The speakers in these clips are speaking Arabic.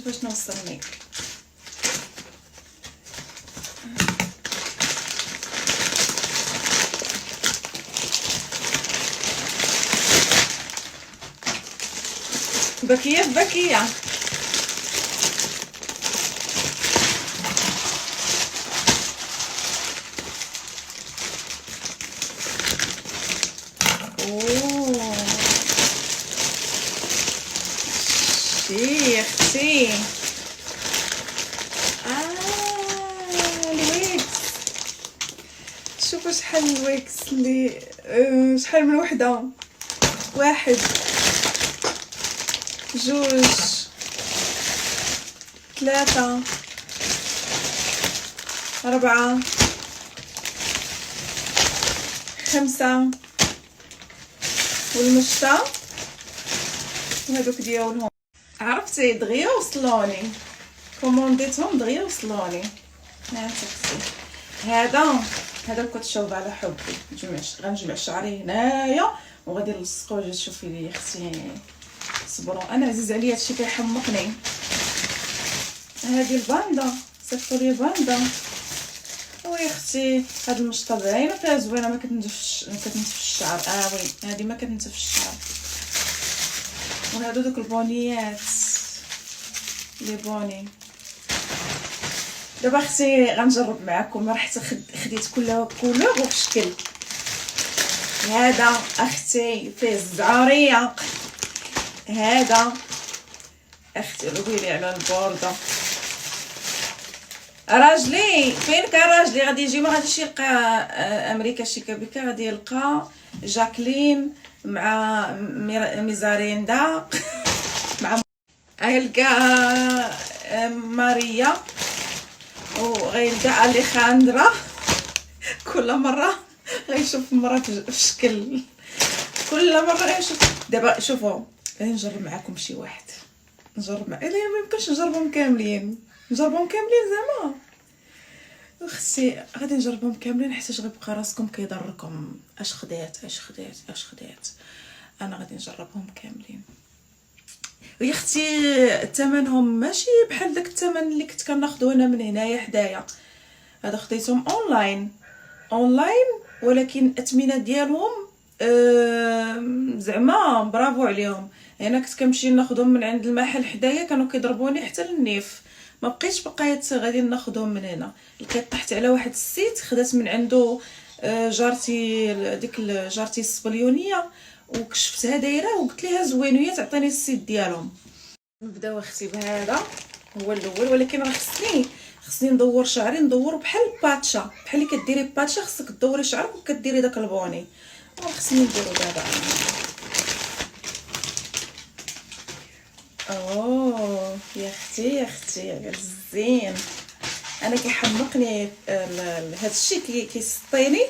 شوفوا شنو وصلني. بكيه بكيه. اوه شي اختي. الويكس، شوفوا شحال الويكس اللي شحال من وحده. 1 2 3 4 5 والمشطه وهذوك ديالهم. عرفتي دغيا وصلوني، كومونديتهم دغيا وصلوني. هانتي اختي هذا كنت على حبي. غنجمع شعري هنايا وغادي نلصقو. جات شوفي لي اختي، صبروا، انا عزيز عليا هادشي كيحمقني. هذه الباندا، صيفطوا لي باندا. وي اختي هاد المشطه باينه فيها زوينه، ما كتنتفش الشعر. وي هذه ما كتنتفش الشعر. وهادو دوك البونيات لي بوني. دابا اختي غنجرب معكم، راح خديت كل كولور وبشكل. هذا اختي فيه الزعريه، هذا اختي رويلي على البورده. راجلي فين كان راجلي؟ غادي يجي، ما غاديش يلقى امريكا شيكابيكا، غادي يلقى جاكلين مع ميزاريندا مع غيلقى ماريا، وغيلقى اليخاندرا. كل مره غيشوف مرة في شكل، كل مره غيشوف. دابا شوفوا غادي نجرب معكم شي واحد، نجرب مع ما يمكنش نجربهم كاملين زعما اختي. غادي نجربهم كاملين حتى غيبقى راسكم كيضركم اش خدات. انا غادي نجربهم كاملين. ويا اختي ثمنهم ماشي بحال داك الثمن اللي كنت كناخذو انا من هنايا حدايا. هذا خديتهم اونلاين ولكن الاثمنه ديالهم زعما برافو عليهم. انا كنت كنمشي ناخذهم من عند المحل حدايا، كانوا كيضربوني حتى للنيف. ما بقيت غادي ناخذهم من هنا. لقيت طحت على واحد السيت خدات من عنده جارتي، ديك جارتي السبليونيه، وكشفتها دايره وقلت لها زوين وهي تعطيني السيت ديالهم. نبداو اختي بهذا، هو الاول، ولكن راه خصني ندور شعري، ندور بحال باتشا، بحال اللي كديري باتشا خصك تدوري شعرك وكديري داك البوني. خصني نديرو دابا. يا اختي زين. انا كيحمقني هذا الشيء، كيسطيني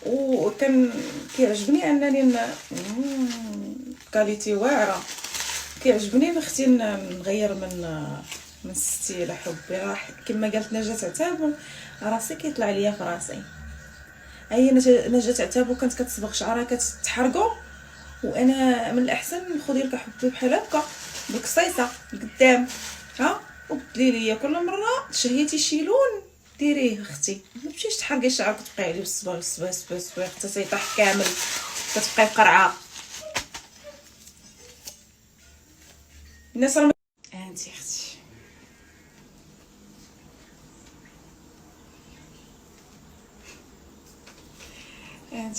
وكان كيعجبني انني كاليتي واعره. كيعجبني اختي نغير من ستيل حبي. راه كما قالت نجاة عتاب، راسي كيطلع ليا في راسي. هي نجاة عتاب كانت كتصبغ شعرها كتحرقو، وانا من الاحسن خدي لك حبي بحال هكا بالقصيصه قدام، وبدلي ليا كل مره تشهيتي شي لون ديريه اختي. ما تمشيش تحرقي شعرك تبقاي عليه بالصباغ حتى تيطيح كامل، كتبقاي قرعه. الناس راه هانتي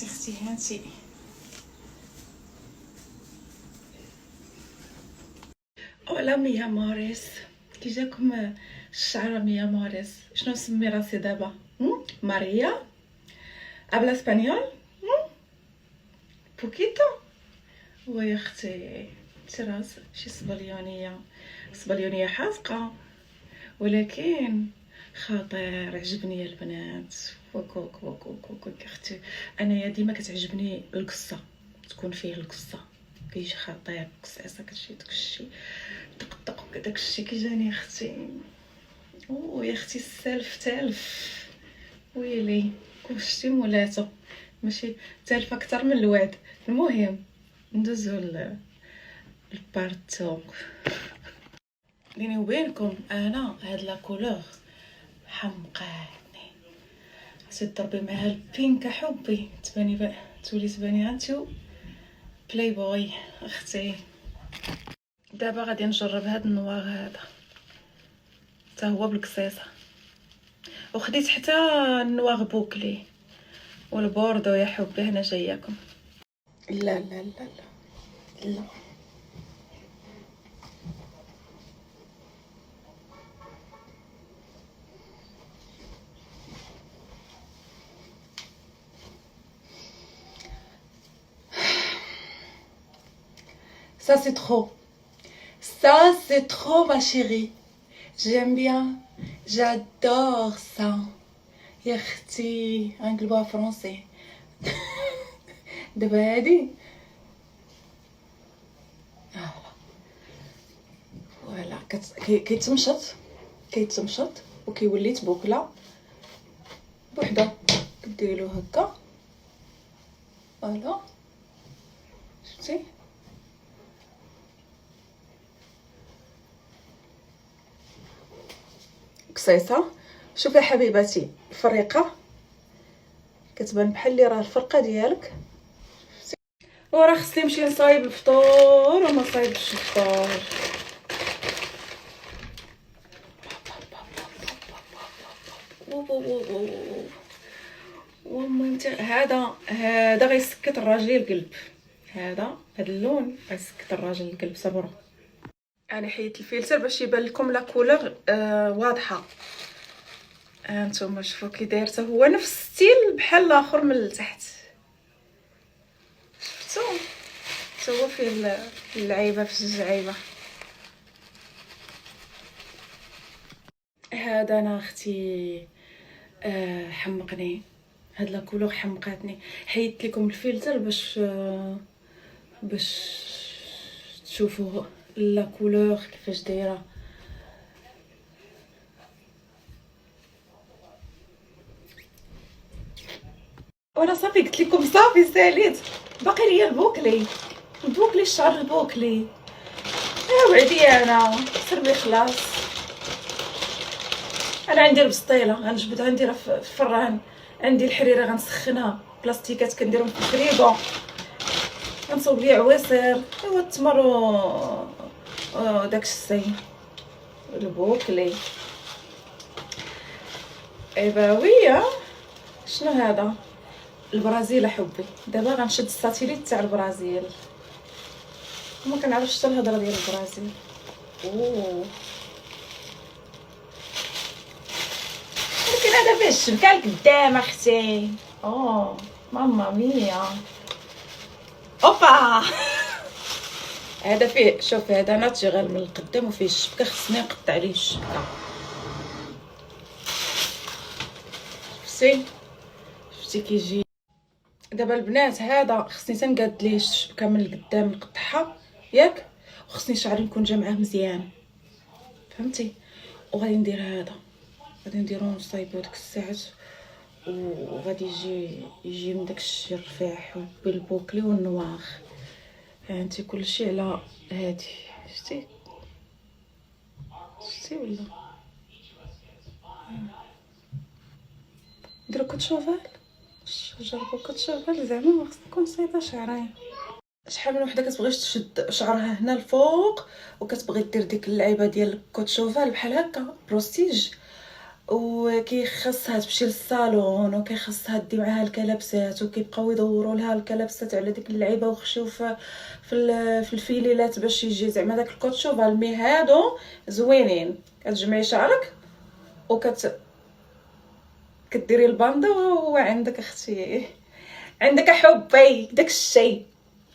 اختي هانتي اولا ميا مارس. كي جاكم الشعر ميا مارس؟ شنو نسمي راسي دابا؟ ماريا ابلا اسبانيول بوكيتو. ويا اختي تراس شي صبليونيه حازقه، ولكن خطير. عجبني يا البنات. وكوك اختي، انا ديما كتعجبني القصه، تكون فيه القصه، كيجي خطير قصيصه كتجي داكشي طق داكشي كيجاني اختي. يا اختي السالف تالف، ويلي كلشي مولاتو، ماشي تالف اكثر من الوعد. المهم ندوزو البارتو. بيني وبينكم انا هاد لا كولور حمقاني، عرفتي تضربي معها البينك حبي تولي هانتو بلاي بوي اختي. دابا غادي نجرب هاد النوار هذا حتى هو بالقصيصه، وخديت حتى النوار بوكلي والبوردو يا حبي. هنا جاياكم. لا لا لا لا لا، ça c'est trop, ça c'est trop ma chérie, j'aime bien, j'adore ça يا اختي. غنقلبوها فرونسي. دابا هادي فوالا كيتمشط وكيولي تبوكله بوحدو، كديري له هكا فوالا شفتي. قصيصه. شوفي حبيباتي الفريقه كتبان بحال اللي راه الفرقه ديالك. وراه خصني نمشي نصايب الفطور وما صايبش الفطور. والله هذا غيسكت الراجل القلب. هذا اللون غيسكت الراجل القلب. صبروا انا حيت الفلتر باش يبان لكم لا كولور واضحه. هانتوما شوفوا كي داير حتى هو نفس ستيل بحال الاخر من التحت. شفتوا حتى هو فيه اللعيبه في الجعيبه. هذا انا اختي حمقني هاد لا كولور، حمقاتني. حيدت لكم الفلتر باش تشوفوا لا كولور كيفاش دايره. وانا صافي قلت لكم صافي ساليت، باقي ليا البوكلي الشعر البوكلي. وعدي انا سربي خلاص. انا عندي البسطيله غنجبد، عندي راه في الفران، عندي الحريره غنسخنها، بلاستيكات كنديرهم في الفريغو، غنصوب ليا عويصير ايوا التمر داكشي السين البوكلي. ايباويه. شنو هذا؟ البرازيل حبي. دابا غنشد الساتيليت تاع البرازيل، ما كنعرفش حتى الهضره ديال البرازيل. ولكن هذا فيه الشبكه القدام اختي. ماما ميا. اوبا. هذا فيه، شوف هذا ناتشورال من القدام وفيه الشبكه، خصني نقطع عليه الشبكه. شفتي كيجي. دابا البنات هذا خصني تنقاد ليه الشبكه من القدام نقطعها ياك، وخصني شعري نكون جامعاه مزيان فهمتي. وغادي ندير هذا، غادي نديرو نصايبو ديك الساعات، وغادي يجي من داكشي الرفيع بالبوكلي والنواغ. فهمتي كلشي على هادي. شتي ولا نديرو كوت شوفال، جربوا كوت شوفال زعما ما خصني نكون صايبه شعري. شحال من وحده كتبغيش تشد شعرها هنا الفوق وكتبغي دير ديك اللعيبه ديال كوت شوفال بحال هكا بروستيج، وكيخصها تمشي للصالون وكيخصها دي معاها الكلابسات، وكيبقاو يدوروا لها الكلابسات على ديك اللعيبه وخشيو في الفيليلات باش يجي زعما داك الكوت شوفال. مي هادو زوينين، كتجمعي شعرك كديري الباندو وعندك اختي، عندك حبي داك الشيء.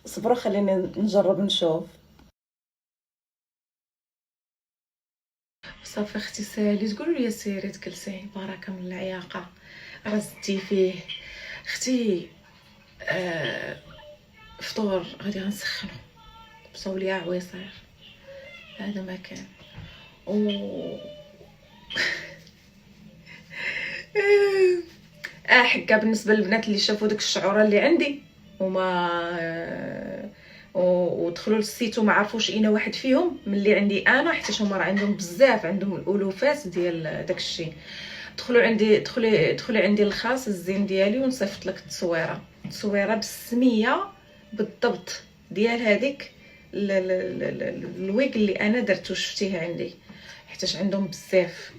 صبروا خليني نجرب نشوف. صافي اختي سالي تقولوا لي سيري تجلسي بركه من العياقه رزتي فيه اختي. فطور غادي غنسخنو بصوليا عويصير، هذا ما كان. حكا بالنسبه للبنات اللي شافوا داك الشعوره اللي عندي وما ودخلوا للسيت وما عرفوش اين واحد فيهم ملي عندي انا، حيت هما راه عندهم بزاف، عندهم الالوفات ديال داكشي. دخلي عندي الخاص الزين ديالي ونصيفط لك التصويره بالسميه بالضبط ديال هذيك الويك اللي انا درت وشفتيه عندي، حيت عندهم بزاف.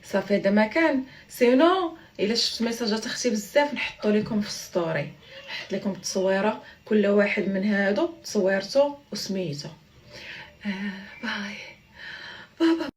صافي هذا ما كان. سينو الا شفت ميساجات اختي بزاف نحطو لكم في ستوري، نحط لكم التصويره كل واحد من هادو تصويرته وسميتو. باي بابا.